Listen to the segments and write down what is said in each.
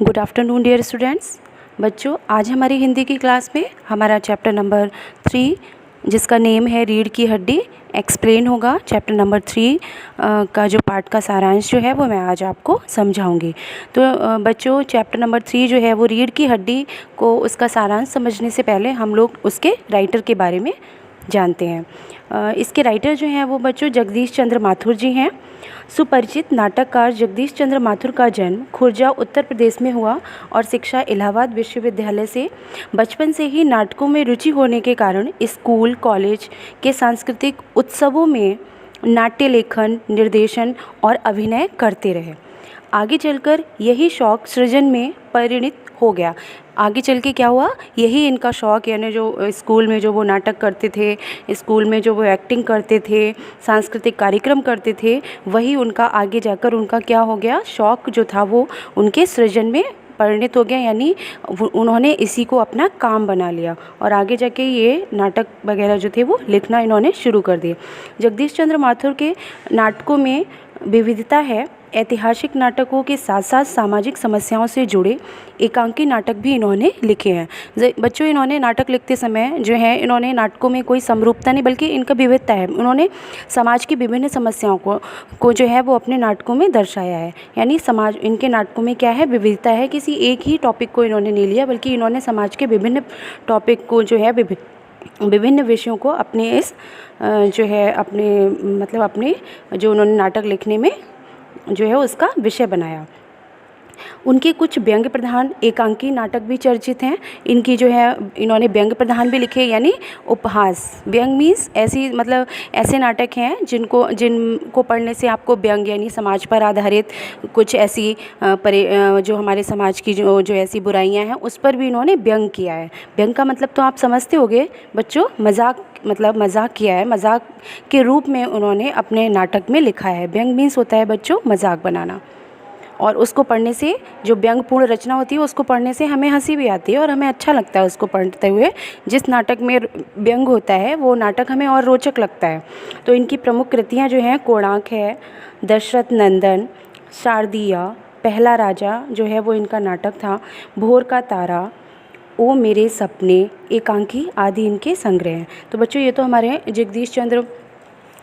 Good afternoon dear students. बच्चों, आज हमारी हिंदी की क्लास में हमारा चैप्टर नंबर 3 जिसका नेम है रीढ़ की हड्डी एक्सप्लेन होगा। चैप्टर नंबर 3 का जो पार्ट का सारांश जो है वो मैं आज आपको समझाऊंगी। तो बच्चों, चैप्टर नंबर 3 जो है वो रीढ़ की हड्डी को उसका सारांश समझने से पहले हम लोग उसके राइटर के बारे में जानते हैं। इसके राइटर जो हैं वो बच्चों जगदीश चंद्र माथुर जी हैं। सुपरिचित नाटककार जगदीश चंद्र माथुर का जन्म खुर्जा उत्तर प्रदेश में हुआ और शिक्षा इलाहाबाद विश्वविद्यालय से। बचपन से ही नाटकों में रुचि होने के कारण स्कूल कॉलेज के सांस्कृतिक उत्सवों में नाट्य लेखन, निर्देशन और अभिनय करते रहे। आगे चलकर यही शौक सृजन में परिणत हो गया। आगे चल के क्या हुआ, यही इनका शौक़, यानी जो स्कूल में जो वो नाटक करते थे, स्कूल में जो वो एक्टिंग करते थे, सांस्कृतिक कार्यक्रम करते थे, वही उनका आगे जाकर उनका क्या हो गया, शौक़ जो था वो उनके सृजन में परिणत हो गया। यानी उन्होंने इसी को अपना काम बना लिया और आगे जाके ये नाटक वगैरह जो थे वो लिखना इन्होंने शुरू कर दिए। जगदीश चंद्र माथुर के नाटकों में विविधता है। ऐतिहासिक नाटकों के साथ साथ सामाजिक समस्याओं से जुड़े एकांकी नाटक भी इन्होंने लिखे हैं। बच्चों, इन्होंने नाटक लिखते समय जो है इन्होंने नाटकों में कोई समरूपता नहीं बल्कि इनका विविधता है। उन्होंने समाज की विभिन्न समस्याओं को जो है वो अपने नाटकों में दर्शाया है। यानी समाज, इनके नाटकों में क्या है, विविधता है। किसी एक ही टॉपिक को इन्होंने नहीं लिया बल्कि इन्होंने समाज के विभिन्न टॉपिक को जो है विभिन्न विषयों को अपने इस जो है अपने जो उन्होंने नाटक लिखने में जो है उसका विषय बनाया। उनके कुछ व्यंग प्रधान एकांकी नाटक भी चर्चित हैं। इनकी जो है इन्होंने व्यंग प्रधान भी लिखे, यानी उपहास। व्यंग मीन्स ऐसे नाटक हैं जिनको पढ़ने से आपको व्यंग यानी समाज पर आधारित कुछ ऐसी जो हमारे समाज की जो ऐसी बुराइयां हैं उस पर भी इन्होंने व्यंग किया है। व्यंग का मतलब तो आप समझते होंगे बच्चों, मजाक किया है, मजाक के रूप में उन्होंने अपने नाटक में लिखा है। व्यंग मीन्स होता है बच्चों मजाक बनाना, और उसको पढ़ने से जो व्यंगपूर्ण रचना होती है उसको पढ़ने से हमें हंसी भी आती है और हमें अच्छा लगता है उसको पढ़ते हुए। जिस नाटक में व्यंग होता है वो नाटक हमें और रोचक लगता है। तो इनकी प्रमुख कृतियाँ जो हैं कोणार्क है, दशरथ नंदन, शारदीया, पहला राजा जो है वो इनका नाटक था, भोर का तारा, ओ मेरे सपने, एकांकी आदि इनके संग्रह हैं। तो बच्चों, ये तो हमारे जगदीश चंद्र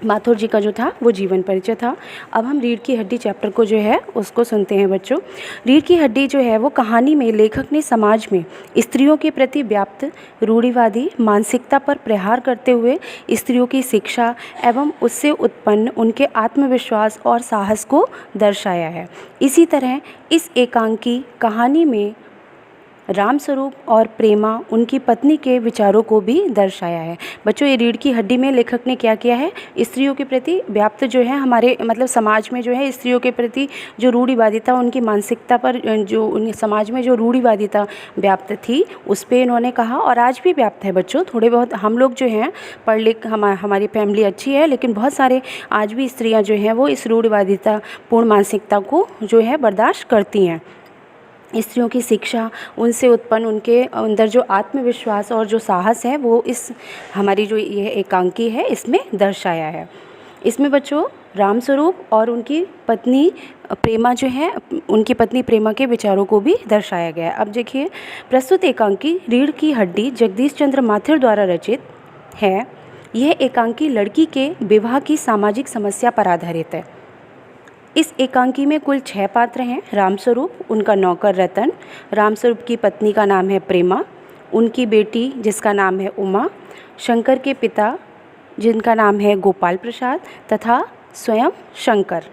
माथुर जी का जो था वो जीवन परिचय था। अब हम रीढ़ की हड्डी चैप्टर को जो है उसको सुनते हैं बच्चों। रीढ़ की हड्डी जो है वो कहानी में लेखक ने समाज में स्त्रियों के प्रति व्याप्त रूढ़िवादी मानसिकता पर प्रहार करते हुए स्त्रियों की शिक्षा एवं उससे उत्पन्न उनके आत्मविश्वास और साहस को दर्शाया है। इसी तरह इस एकांकी कहानी में रामस्वरूप और प्रेमा उनकी पत्नी के विचारों को भी दर्शाया है। बच्चों, ये रीढ़ की हड्डी में लेखक ने क्या किया है, स्त्रियों के प्रति व्याप्त जो है हमारे समाज में जो है स्त्रियों के प्रति जो रूढ़िवादिता, उनकी मानसिकता पर जो उन समाज में जो रूढ़िवादिता व्याप्त थी उस पर इन्होंने कहा, और आज भी व्याप्त है बच्चों। थोड़े बहुत हम लोग जो हैं पढ़ लिख, हमारी फैमिली अच्छी है, लेकिन बहुत सारे आज भी स्त्रियाँ जो हैं वो इस रूढ़िवादिता पूर्ण मानसिकता को जो है बर्दाश्त करती हैं। स्त्रियों की शिक्षा, उनसे उत्पन्न उनके अंदर जो आत्मविश्वास और जो साहस है वो इस हमारी जो ये एकांकी है इसमें दर्शाया है। इसमें बच्चों रामस्वरूप और उनकी पत्नी प्रेमा जो है, उनकी पत्नी प्रेमा के विचारों को भी दर्शाया गया है। अब देखिए, प्रस्तुत एकांकी रीढ़ की हड्डी जगदीश चंद्र माथुर द्वारा रचित है। यह एकांकी लड़की के विवाह की सामाजिक समस्या पर आधारित है। इस एकांकी में कुल 6 पात्र हैं। रामस्वरूप, उनका नौकर रतन, रामस्वरूप की पत्नी का नाम है प्रेमा, उनकी बेटी जिसका नाम है उमा, शंकर के पिता जिनका नाम है गोपाल प्रसाद तथा स्वयं शंकर।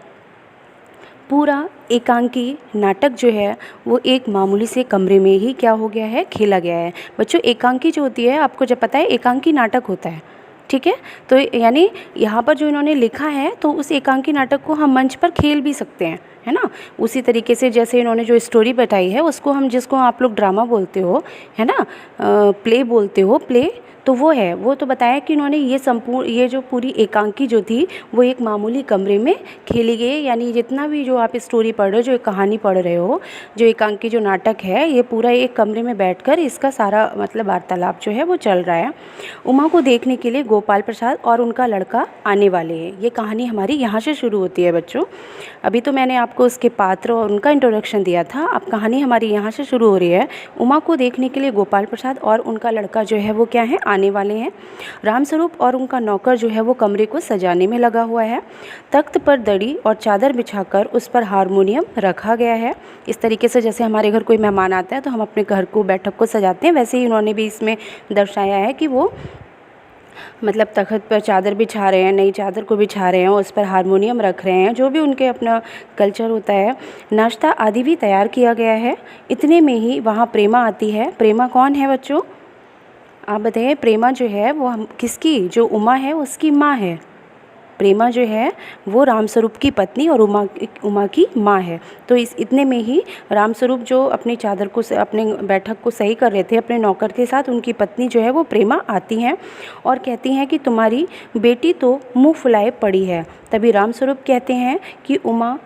पूरा एकांकी नाटक जो है वो एक मामूली से कमरे में ही क्या हो गया है, खेला गया है। बच्चों, एकांकी जो होती है आपको जब पता है एकांकी नाटक होता है, ठीक है। तो यानी यहाँ पर जो इन्होंने लिखा है तो उस एकांकी नाटक को हम मंच पर खेल भी सकते हैं, है ना। उसी तरीके से जैसे इन्होंने जो स्टोरी बताई है उसको हम, जिसको आप लोग ड्रामा बोलते हो, है ना, प्ले बोलते हो, प्ले, तो वो तो बताया कि उन्होंने ये जो पूरी एकांकी जो थी वो एक मामूली कमरे में खेली गई। यानी जितना भी जो आप स्टोरी पढ़ रहे हो, जो एक कहानी पढ़ रहे हो, जो एकांकी जो नाटक है, ये पूरा एक कमरे में बैठकर इसका सारा मतलब वार्तालाप जो है वो चल रहा है। उमा को देखने के लिए गोपाल प्रसाद और उनका लड़का आने वाले हैं। ये कहानी हमारी यहाँ से शुरू होती है बच्चों। अभी तो मैंने आपको उसके पात्र और उनका इंट्रोडक्शन दिया था, अब कहानी हमारी यहाँ से शुरू हो रही है। उमा को देखने के लिए गोपाल प्रसाद और उनका लड़का जो है वो क्या है, आने वाले हैं। रामस्वरूप और उनका नौकर जो है वो कमरे को सजाने में लगा हुआ है। तख्त पर दरी और चादर बिछाकर उस पर हारमोनियम रखा गया है। इस तरीके से जैसे हमारे घर कोई मेहमान आता है तो हम अपने घर को, बैठक को सजाते हैं, वैसे ही उन्होंने भी इसमें दर्शाया है कि वो मतलब तख़्त पर चादर बिछा रहे हैं, नई चादर को बिछा रहे हैं, उस पर हारमोनियम रख रहे हैं, जो भी उनके अपना कल्चर होता है। नाश्ता आदि भी तैयार किया गया है। इतने में ही वहाँ प्रेमा आती है। प्रेमा कौन है बच्चों, आप बताइए। प्रेमा जो है वो किसकी, जो उमा है उसकी माँ है। प्रेमा जो है वो रामस्वरूप की पत्नी और उमा की माँ है। तो इतने में ही रामस्वरूप जो अपनी चादर को, अपने बैठक को सही कर रहे थे अपने नौकर के साथ, उनकी पत्नी जो है वो प्रेमा आती हैं और कहती हैं कि तुम्हारी बेटी तो मुँह फुलाए पड़ी है। तभी रामस्वरूप कहते हैं कि उमा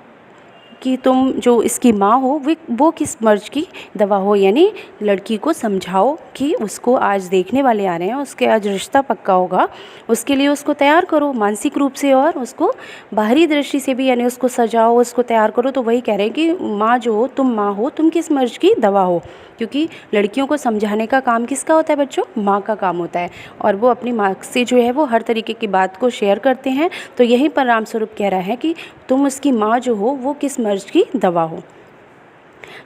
कि तुम जो इसकी माँ हो वो किस मर्ज की दवा हो, यानी लड़की को समझाओ कि उसको आज देखने वाले आ रहे हैं, उसके आज रिश्ता पक्का होगा, उसके लिए उसको तैयार करो मानसिक रूप से और उसको बाहरी दृष्टि से भी, यानी उसको सजाओ, उसको तैयार करो। तो वही कह रहे हैं कि माँ जो हो, तुम माँ हो, तुम किस मर्ज की दवा हो, क्योंकि लड़कियों को समझाने का काम किसका होता है बच्चों, माँ का काम होता है। और वो अपनी माँ से जो है वो हर तरीके की बात को शेयर करते हैं। तो यहीं पर रामस्वरूप कह रहा है कि तुम उसकी माँ जो हो वो किस मर्ज की दवा हो।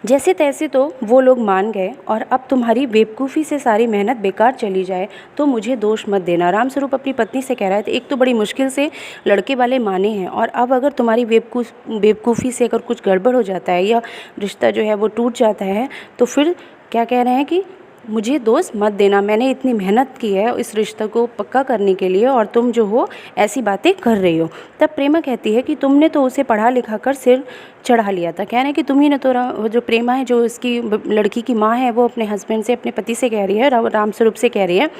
जैसे तैसे तो वो लोग मान गए और अब तुम्हारी बेवकूफ़ी से सारी मेहनत बेकार चली जाए तो मुझे दोष मत देना। रामस्वरूप अपनी पत्नी से कह रहा है, तो एक तो बड़ी मुश्किल से लड़के वाले माने हैं, और अब अगर तुम्हारी बेवकूफ़ी से अगर कुछ गड़बड़ हो जाता है या रिश्ता जो है वो टूट जाता है, तो फिर क्या कह रहे हैं कि मुझे दोष मत देना, मैंने इतनी मेहनत की है इस रिश्ते को पक्का करने के लिए और तुम जो हो ऐसी बातें कर रही हो। तब प्रेमा कहती है कि तुमने तो उसे पढ़ा लिखा कर सिर चढ़ा लिया था। कह रहे हैं कि तुम ही ने तो वो जो प्रेमा है, जो इसकी लड़की की माँ है, वो अपने हस्बैंड से, अपने पति से कह रही है, रामस्वरूप से कह रही है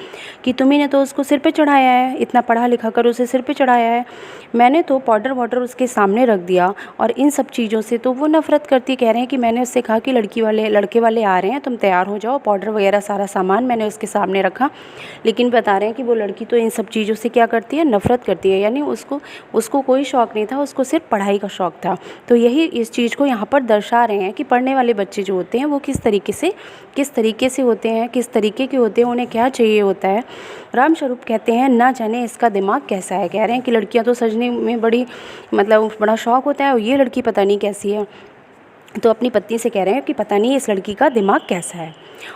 कि तुम ही ने तो उसको सिर पे चढ़ाया है, इतना पढ़ा लिखा कर उसे सिर पे चढ़ाया है। मैंने तो पाउडर वाटर उसके सामने रख दिया और इन सब चीज़ों से तो वो नफ़रत करती। कह रहे हैं कि मैंने उससे कहा कि लड़के वाले आ रहे हैं, तुम तैयार हो जाओ, पाउडर वगैरह सारा सामान मैंने उसके सामने रखा, लेकिन बता रहे हैं कि वो लड़की तो इन सब चीज़ों से क्या करती है, नफ़रत करती है। यानी उसको कोई शौक़ नहीं था, उसको सिर्फ पढ़ाई का शौक़ था। तो यही इस चीज़ को यहाँ पर दर्शा रहे हैं कि पढ़ने वाले बच्चे जो होते हैं वो किस तरीके से होते हैं, किस तरीके के होते हैं, उन्हें क्या चाहिए होता है। रामस्वरूप कहते हैं ना जाने इसका दिमाग कैसा है। कह रहे हैं कि लड़कियाँ तो सजने में बड़ा शौक़ होता है और ये लड़की पता नहीं कैसी है। तो अपनी पत्नी से कह रहे हैं कि पता नहीं इस लड़की का दिमाग कैसा है।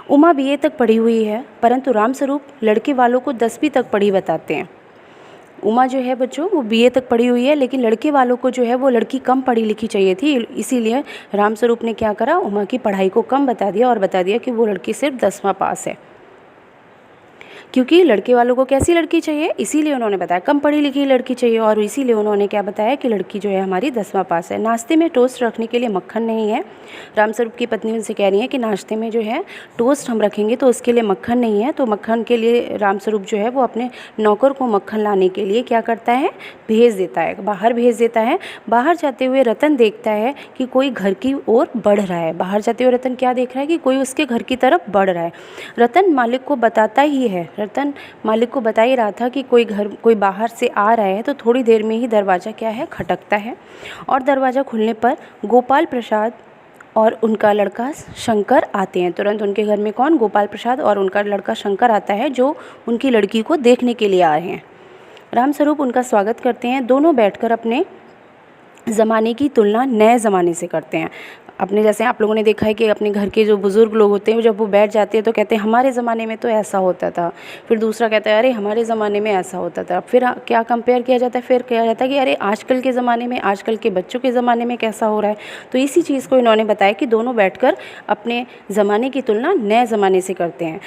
उमा बीए तक पढ़ी हुई है, परंतु रामस्वरूप लड़के वालों को 10वीं तक पढ़ी बताते हैं। उमा जो है बच्चों वो बीए तक पढ़ी हुई है, लेकिन लड़के वालों को जो है वो लड़की कम पढ़ी लिखी चाहिए थी, इसीलिए रामस्वरूप ने क्या करा, उमा की पढ़ाई को कम बता दिया और बता दिया कि वो लड़की सिर्फ 10वां पास है। क्योंकि लड़के वालों को कैसी लड़की चाहिए, इसीलिए उन्होंने बताया कम पढ़ी लिखी लड़की चाहिए, और इसीलिए उन्होंने क्या बताया कि लड़की जो है हमारी 10वां पास है। नाश्ते में टोस्ट रखने के लिए मक्खन नहीं है। रामस्वरूप की पत्नी उनसे कह रही है कि नाश्ते में जो है टोस्ट हम रखेंगे तो उसके लिए मक्खन नहीं है। तो मक्खन के लिए रामस्वरूप जो है वो अपने नौकर को मक्खन लाने के लिए क्या करता है, भेज देता है, बाहर भेज देता है। बाहर जाते हुए रतन देखता है कि कोई घर की ओर बढ़ रहा है। बाहर जाते हुए रतन क्या देख रहा है कि कोई उसके घर की तरफ बढ़ रहा है। रतन मालिक को बताता ही है, रतन मालिक को बता ही रहा था कि कोई बाहर से आ रहा है। तो थोड़ी देर में ही दरवाज़ा क्या है, खटकता है, और दरवाज़ा खुलने पर गोपाल प्रसाद और उनका लड़का शंकर आते हैं। तुरंत उनके घर में कौन, गोपाल प्रसाद और उनका लड़का शंकर आता है, जो उनकी लड़की को देखने के लिए आए हैं। रामस्वरूप उनका स्वागत करते हैं। दोनों बैठकर अपने ज़माने की तुलना नए ज़माने से करते हैं। अपने जैसे आप लोगों ने देखा है कि अपने घर के जो बुज़ुर्ग लोग होते हैं जब वो बैठ जाते हैं तो कहते हैं हमारे ज़माने में तो ऐसा होता था। फिर दूसरा कहता है अरे हमारे ज़माने में ऐसा होता था। फिर क्या कंपेयर किया जाता है, फिर कहा जाता है कि अरे आजकल के ज़माने में, आजकल के बच्चों के ज़माने में कैसा हो रहा है। तो इसी चीज़ को इन्होंने बताया कि दोनों बैठकर अपने ज़माने की तुलना नए ज़माने से करते हैं।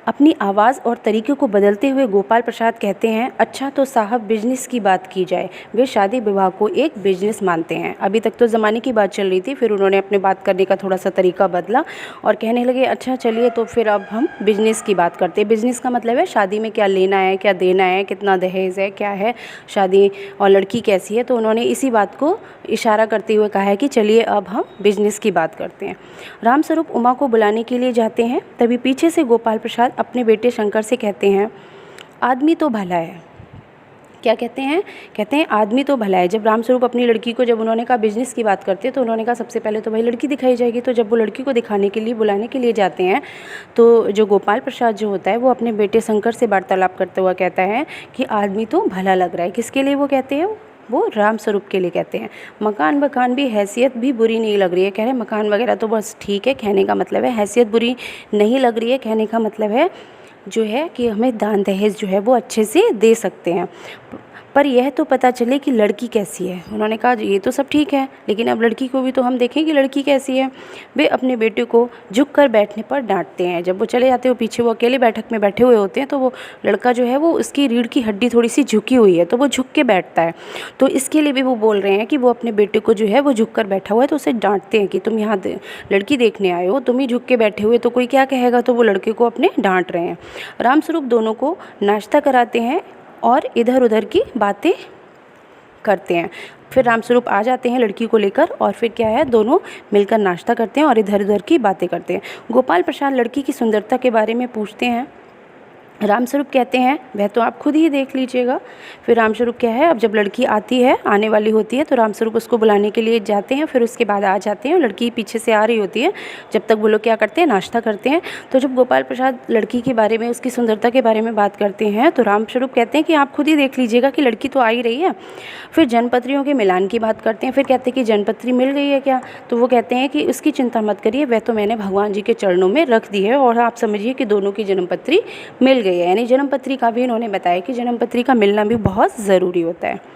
अपनी आवाज़ और तरीके को बदलते हुए गोपाल प्रसाद कहते हैं, अच्छा तो साहब बिजनेस की बात की जाए। वे शादी विवाह को एक बिजनेस मानते हैं। अभी तक तो ज़माने की बात चल रही थी, फिर उन्होंने अपने बात करने का थोड़ा सा तरीका बदला और कहने लगे, अच्छा चलिए तो फिर अब हम बिजनेस की बात करते हैं। बिजनेस का मतलब है शादी में क्या लेना है, क्या देना है, कितना दहेज है, क्या है शादी और लड़की कैसी है। तो उन्होंने इसी बात को इशारा करते हुए कहा है कि चलिए अब हम बिजनेस की बात करते हैं। रामस्वरूप उमा को बुलाने के लिए जाते हैं, तभी पीछे से गोपाल प्रसाद अपने बेटे शंकर से कहते हैं, आदमी तो भला है। क्या कहते हैं? कहते हैं आदमी तो भला है। जब रामस्वरूप अपनी लड़की को, जब उन्होंने कहा बिजनेस की बात करते हैं, तो उन्होंने कहा सबसे पहले तो भाई लड़की दिखाई जाएगी। तो जब वो लड़की को दिखाने के लिए, बुलाने के लिए जाते हैं, तो जो गोपाल प्रसाद जो होता है वो अपने बेटे शंकर से वार्तालाप करते हुआ कहता है कि आदमी तो भला लग रहा है। किसके लिए वो कहते हैं? वो रामस्वरूप के लिए कहते हैं। मकान वकान भी, हैसियत भी बुरी नहीं लग रही है। कह रहे हैं मकान वगैरह तो बस ठीक है, कहने का मतलब है हैसियत बुरी नहीं लग रही है, कहने का मतलब है जो है कि हमें दान दहेज जो है वो अच्छे से दे सकते हैं, पर यह तो पता चले कि लड़की कैसी है। उन्होंने कहा ये तो सब ठीक है, लेकिन अब लड़की को भी तो हम देखें कि लड़की कैसी है। वे अपने बेटे को झुककर बैठने पर डांटते हैं। जब वो चले जाते हो पीछे, वो अकेले बैठक में बैठे हुए होते हैं, तो वो लड़का जो है वो, उसकी रीढ़ की हड्डी थोड़ी सी झुकी हुई है, तो वो झुक के बैठता है। तो इसके लिए भी वो बोल रहे हैं कि वो अपने बेटे को जो है वो झुक कर बैठा हुआ है, तो उसे डांटते हैं कि तुम यहाँ लड़की देखने आए हो, तुम ही झुक के बैठे हुए, तो कोई क्या कहेगा। तो वो लड़के को अपने डांट रहे हैं। रामस्वरूप दोनों को नाश्ता कराते हैं और इधर उधर की बातें करते हैं। फिर रामस्वरूप आ जाते हैं लड़की को लेकर, और फिर क्या है, दोनों मिलकर नाश्ता करते हैं और इधर उधर की बातें करते हैं। गोपाल प्रसाद लड़की की सुंदरता के बारे में पूछते हैं। रामस्वरूप कहते हैं वह तो आप खुद ही देख लीजिएगा। फिर रामस्वरूप क्या है, अब जब लड़की आती है, आने वाली होती है, तो रामस्वरूप उसको बुलाने के लिए जाते हैं। फिर उसके बाद आ जाते हैं, लड़की पीछे से आ रही होती है। जब तक वो लोग क्या करते हैं, नाश्ता करते हैं। तो जब गोपाल प्रसाद लड़की के बारे में, उसकी सुंदरता के बारे में बात करते हैं, तो रामस्वरूप कहते हैं कि आप खुद ही देख लीजिएगा कि लड़की तो आ ही रही है। फिर जनपत्रियों के मिलान की बात करते हैं। फिर कहते हैं कि जनपत्री मिल गई है क्या? तो वो कहते हैं कि उसकी चिंता मत करिए, वह तो मैंने भगवान जी के चरणों में रख दी है, और आप समझिए कि दोनों की जन्मपत्री मिल गई है। यानी जन्मपत्री का भी इन्होंने बताया कि जन्मपत्री का मिलना भी बहुत ज़रूरी होता है।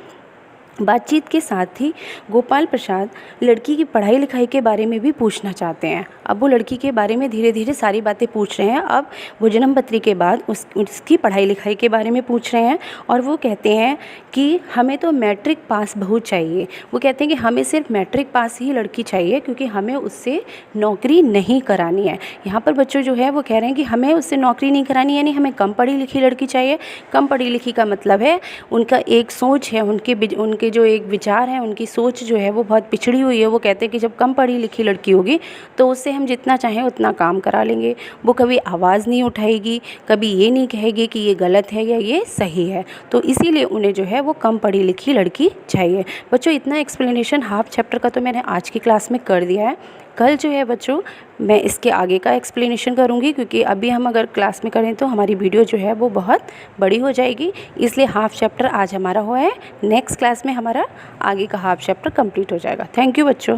बातचीत के साथ ही गोपाल प्रसाद लड़की की पढ़ाई लिखाई के बारे में भी पूछना चाहते हैं। अब वो लड़की के बारे में धीरे धीरे सारी बातें पूछ रहे हैं। अब वो जन्मपत्री के बाद उसकी पढ़ाई लिखाई के बारे में पूछ रहे हैं, और वो कहते हैं कि हमें तो मैट्रिक पास बहू चाहिए। वो कहते हैं कि हमें सिर्फ मैट्रिक पास ही लड़की चाहिए, क्योंकि हमें उससे नौकरी नहीं करानी है। यहाँ पर बच्चों जो है वो कह रहे हैं कि हमें उससे नौकरी नहीं करानी, यानी हमें कम पढ़ी लिखी लड़की चाहिए। कम पढ़ी लिखी का मतलब है उनका एक सोच है, उनके जो एक विचार है, उनकी सोच जो है वो बहुत पिछड़ी हुई है। वो कहते हैं कि जब कम पढ़ी लिखी लड़की होगी तो उससे हम जितना चाहें उतना काम करा लेंगे। वो कभी आवाज़ नहीं उठाएगी, कभी ये नहीं कहेगी कि ये गलत है या ये सही है। तो इसीलिए उन्हें जो है वो कम पढ़ी लिखी लड़की चाहिए। बच्चों इतना एक्सप्लेनेशन हाफ चैप्टर का तो मैंने आज की क्लास में कर दिया है। कल जो है बच्चों मैं इसके आगे का एक्सप्लेनेशन करूँगी, क्योंकि अभी हम अगर क्लास में करें तो हमारी वीडियो जो है वो बहुत बड़ी हो जाएगी। इसलिए हाफ चैप्टर आज हमारा हुआ है। नेक्स्ट क्लास में हमारा आगे का हाफ चैप्टर कंप्लीट हो जाएगा। थैंक यू बच्चों।